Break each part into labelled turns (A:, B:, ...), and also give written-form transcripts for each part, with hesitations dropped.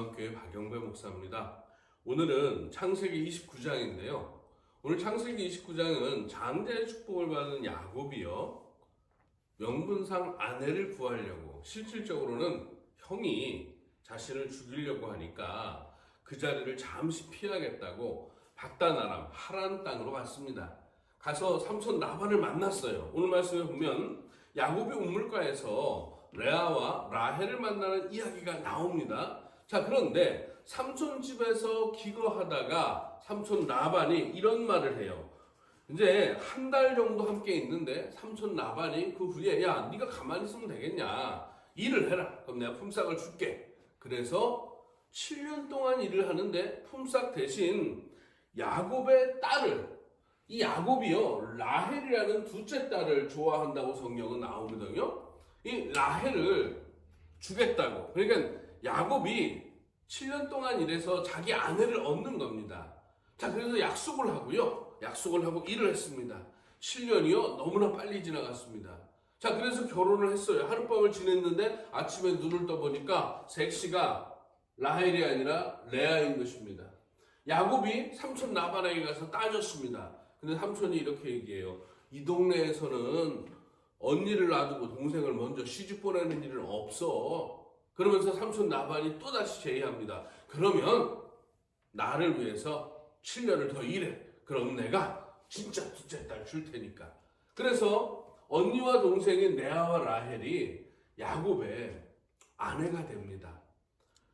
A: 희망교회 박영배 목사입니다. 오늘은 창세기 29장인데요. 오늘 창세기 29장은 장자의 축복을 받은 야곱이요, 명분상 아내를 구하려고, 실질적으로는 형이 자신을 죽이려고 하니까 그 자리를 잠시 피하겠다고 바다나람 하란 땅으로 갔습니다. 가서 삼촌 라반을 만났어요. 오늘 말씀에 보면 야곱이 우물가에서 레아와 라헬을 만나는 이야기가 나옵니다. 자, 그런데 삼촌 집에서 기거하다가 삼촌 라반이 이런 말을 해요. 이제 한 달 정도 함께 있는데 삼촌 라반이 그 후에, 야, 네가 가만히 있으면 되겠냐, 일을 해라, 그럼 내가 품삯을 줄게. 그래서 7년 동안 일을 하는데 품삯 대신 야곱의 딸을, 이 야곱이요, 라헬이라는 둘째 딸을 좋아한다고 성경은 나오거든요. 이 라헬을 주겠다고. 그러니까 야곱이 7년 동안 일해서 자기 아내를 얻는 겁니다. 자, 그래서 약속을 하고요, 약속을 하고 일을 했습니다. 7년이요 너무나 빨리 지나갔습니다. 자, 그래서 결혼을 했어요. 하룻밤을 지냈는데 아침에 눈을 떠보니까 색시가 라헬이 아니라 레아인 것입니다. 야곱이 삼촌 라반에게 가서 따졌습니다. 근데 삼촌이 이렇게 얘기해요. 이 동네에서는 언니를 놔두고 동생을 먼저 시집 보내는 일은 없어. 그러면서 삼촌 라반이 또다시 제의합니다. 그러면 나를 위해서 7년을 더 일해. 그럼 내가 진짜 둘째 딸 줄 테니까. 그래서 언니와 동생인 레아와 라헬이 야곱의 아내가 됩니다.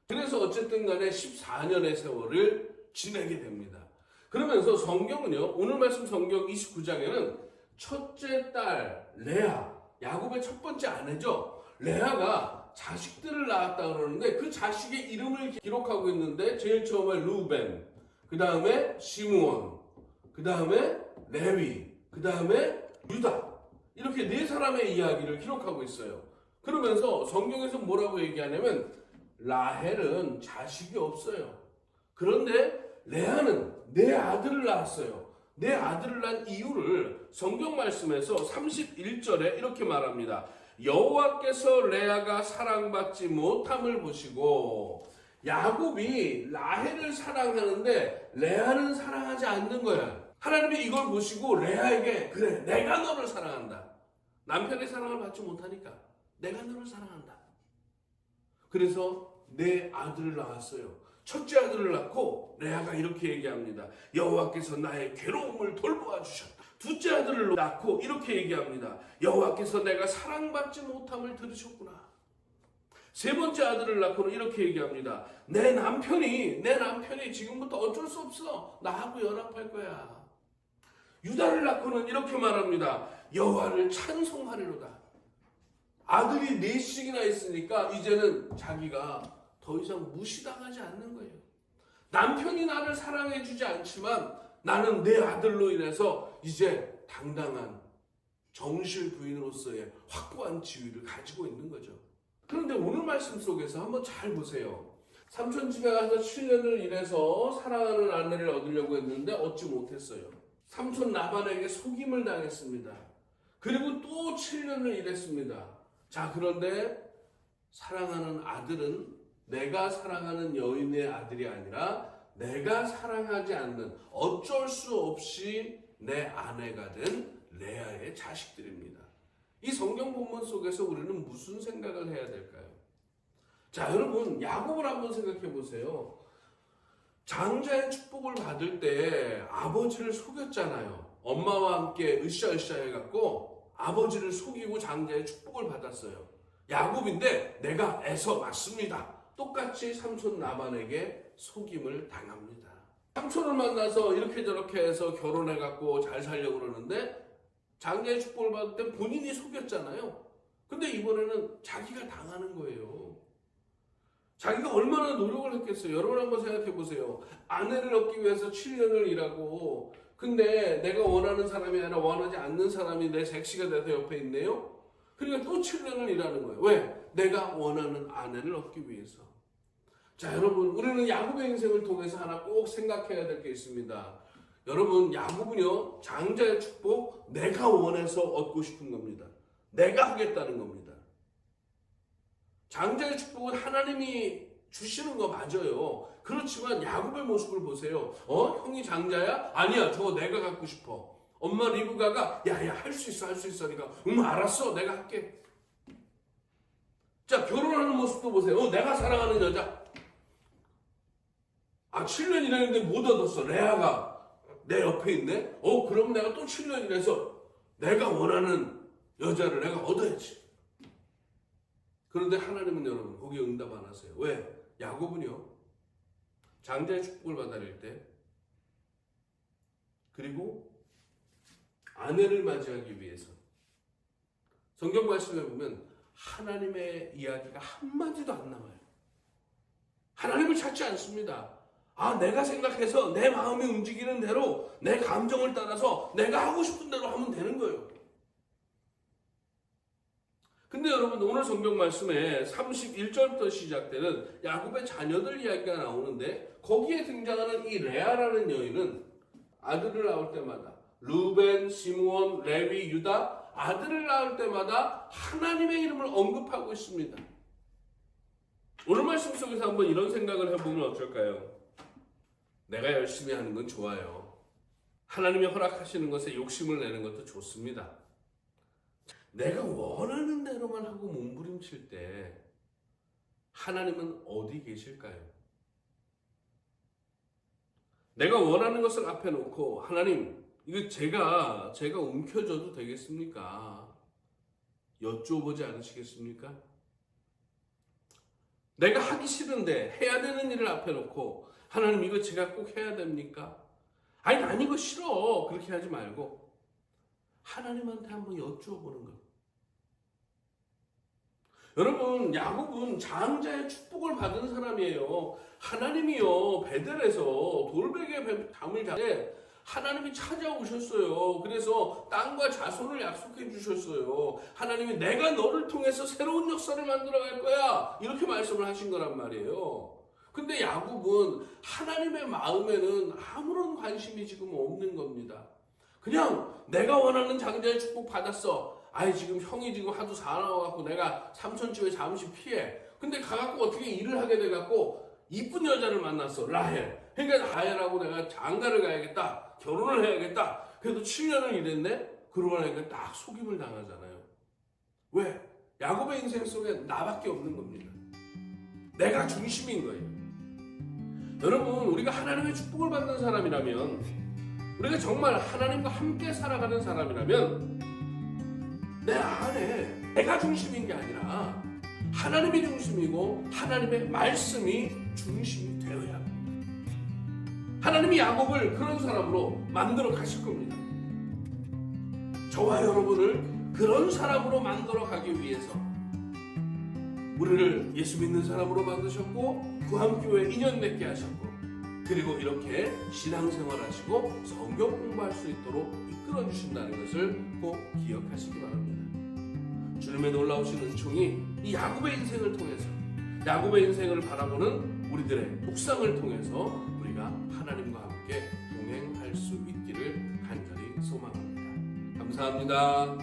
A: 그래서 어쨌든 간에 14년의 세월을 지내게 됩니다. 그러면서 성경은요, 오늘 말씀 성경 29장에는 첫째 딸 레아, 야곱의 첫 번째 아내죠. 레아가 자식들을 낳았다 그러는데 그 자식의 이름을 기록하고 있는데 제일 처음에 루벤, 그 다음에 시므온, 그 다음에 레위, 그 다음에 유다, 이렇게 네 사람의 이야기를 기록하고 있어요. 그러면서 성경에서 뭐라고 얘기하냐면 라헬은 자식이 없어요. 그런데 레아는 내 아들을 낳았어요. 내 아들을 낳은 이유를 성경 말씀에서 31절에 이렇게 말합니다. 여호와께서 레아가 사랑받지 못함을 보시고, 야곱이 라헬을 사랑하는데 레아는 사랑하지 않는 거야. 하나님이 이걸 보시고 레아에게, 그래, 내가 너를 사랑한다. 남편의 사랑을 받지 못하니까 내가 너를 사랑한다. 그래서 내 아들을 낳았어요. 첫째 아들을 낳고 레아가 이렇게 얘기합니다. 여호와께서 나의 괴로움을 돌보아 주셨다. 둘째 아들을 낳고 이렇게 얘기합니다. 여호와께서 내가 사랑받지 못함을 들으셨구나. 세 번째 아들을 낳고는 이렇게 얘기합니다. 내 남편이 지금부터 어쩔 수 없어, 나하고 연합할 거야. 유다를 낳고는 이렇게 말합니다. 여호와를 찬송하리로다. 아들이 넷씩이나 있으니까 이제는 자기가 더 이상 무시당하지 않는 거예요. 남편이 나를 사랑해주지 않지만 나는 내 아들로 인해서 이제 당당한 정실 부인으로서의 확고한 지위를 가지고 있는 거죠. 그런데 오늘 말씀 속에서 한번 잘 보세요. 삼촌 집에 가서 7년을 일해서 사랑하는 아내를 얻으려고 했는데 얻지 못했어요. 삼촌 라반에게 속임을 당했습니다. 그리고 또 7년을 일했습니다. 자, 그런데 사랑하는 아들은 내가 사랑하는 여인의 아들이 아니라 내가 사랑하지 않는, 어쩔 수 없이 내 아내가 된 레아의 자식들입니다. 이 성경 본문 속에서 우리는 무슨 생각을 해야 될까요? 자, 여러분, 야곱을 한번 생각해 보세요. 장자의 축복을 받을 때 아버지를 속였잖아요. 엄마와 함께 으쌰으쌰 해갖고 아버지를 속이고 장자의 축복을 받았어요. 야곱인데 내가 애서 맞습니다. 똑같이 삼촌 라반에게 속임을 당합니다. 삼촌을 만나서 이렇게 저렇게 해서 결혼해갖고 잘 살려고 그러는데 장자의 축복을 받을 때 본인이 속였잖아요. 근데 이번에는 자기가 당하는 거예요. 자기가 얼마나 노력을 했겠어요. 여러분 한번 생각해 보세요. 아내를 얻기 위해서 7년을 일하고, 근데 내가 원하는 사람이 아니라 원하지 않는 사람이 내 색시가 돼서 옆에 있네요. 그러니까 또 7년을 일하는 거예요. 왜? 내가 원하는 아내를 얻기 위해서. 자, 여러분, 우리는 야곱의 인생을 통해서 하나 꼭 생각해야 될 게 있습니다. 여러분, 야곱은요, 장자의 축복 내가 원해서 얻고 싶은 겁니다. 내가 하겠다는 겁니다. 장자의 축복은 하나님이 주시는 거 맞아요. 그렇지만 야곱의 모습을 보세요. 형이 장자야? 아니야, 저거 내가 갖고 싶어. 엄마 리브가가 야야 할 수 있어 할 수 있어. 그러니까 알았어 내가 할게. 자, 결혼하는 모습도 보세요. 내가 사랑하는 여자. 7년 일했는데 못 얻었어. 레아가 내 옆에 있네. 그럼 내가 또 7년 일해서 내가 원하는 여자를 내가 얻어야지. 그런데 하나님은 여러분 거기에 응답 안 하세요. 왜? 야곱은요 장자의 축복을 받아낼 때, 그리고 아내를 맞이하기 위해서 성경 말씀에 보면 하나님의 이야기가 한마디도 안 나와요. 하나님을 찾지 않습니다. 내가 생각해서 내 마음이 움직이는 대로 내 감정을 따라서 내가 하고 싶은 대로 하면 되는 거예요. 근데 여러분 오늘 성경 말씀에 31절부터 시작되는 야곱의 자녀들 이야기가 나오는데, 거기에 등장하는 이 레아라는 여인은 아들을 낳을 때마다 루벤, 시므온, 레위, 유다 아들을 낳을 때마다 하나님의 이름을 언급하고 있습니다. 오늘 말씀 속에서 한번 이런 생각을 해보면 어떨까요? 내가 열심히 하는 건 좋아요. 하나님이 허락하시는 것에 욕심을 내는 것도 좋습니다. 내가 원하는 대로만 하고 몸부림칠 때 하나님은 어디 계실까요? 내가 원하는 것을 앞에 놓고 하나님 이거 제가 움켜줘도 되겠습니까? 여쭤보지 않으시겠습니까? 내가 하기 싫은데 해야 되는 일을 앞에 놓고 하나님 이거 제가 꼭 해야 됩니까? 난 이거 싫어. 그렇게 하지 말고 하나님한테 한번 여쭈어보는 것. 여러분 야곱은 장자의 축복을 받은 사람이에요. 하나님이요 베델에서 돌베개에 잠을 자때 하나님이 찾아오셨어요. 그래서 땅과 자손을 약속해 주셨어요. 하나님이 내가 너를 통해서 새로운 역사를 만들어 갈 거야 이렇게 말씀을 하신 거란 말이에요. 근데 야곱은 하나님의 마음에는 아무런 관심이 지금 없는 겁니다. 그냥 내가 원하는 장자의 축복 받았어. 지금 형이 지금 하도 사나워갖고 내가 삼촌집에 잠시 피해. 근데 가갖고 어떻게 일을 하게 돼갖고 이쁜 여자를 만났어. 라헬. 그러니까 라헬하고 내가 장가를 가야겠다. 결혼을 해야겠다. 그래도 7년을 일했네? 그러고 나니까 딱 속임을 당하잖아요. 왜? 야곱의 인생 속에 나밖에 없는 겁니다. 내가 중심인 거예요. 여러분 우리가 하나님의 축복을 받는 사람이라면, 우리가 정말 하나님과 함께 살아가는 사람이라면 내 안에 내가 중심인 게 아니라 하나님이 중심이고 하나님의 말씀이 중심이 되어야 합니다. 하나님이 야곱을 그런 사람으로 만들어 가실 겁니다. 저와 여러분을 그런 사람으로 만들어 가기 위해서 우리를 예수 믿는 사람으로 만드셨고 구함교회 인연 맺게 하셨고, 그리고 이렇게 신앙생활 하시고 성경 공부할 수 있도록 이끌어 주신다는 것을 꼭 기억하시기 바랍니다. 주님의 놀라우신 은총이 이 야곱의 인생을 통해서, 야곱의 인생을 바라보는 우리들의 묵상을 통해서 우리가 하나님과 함께 동행할 수 있기를 간절히 소망합니다. 감사합니다.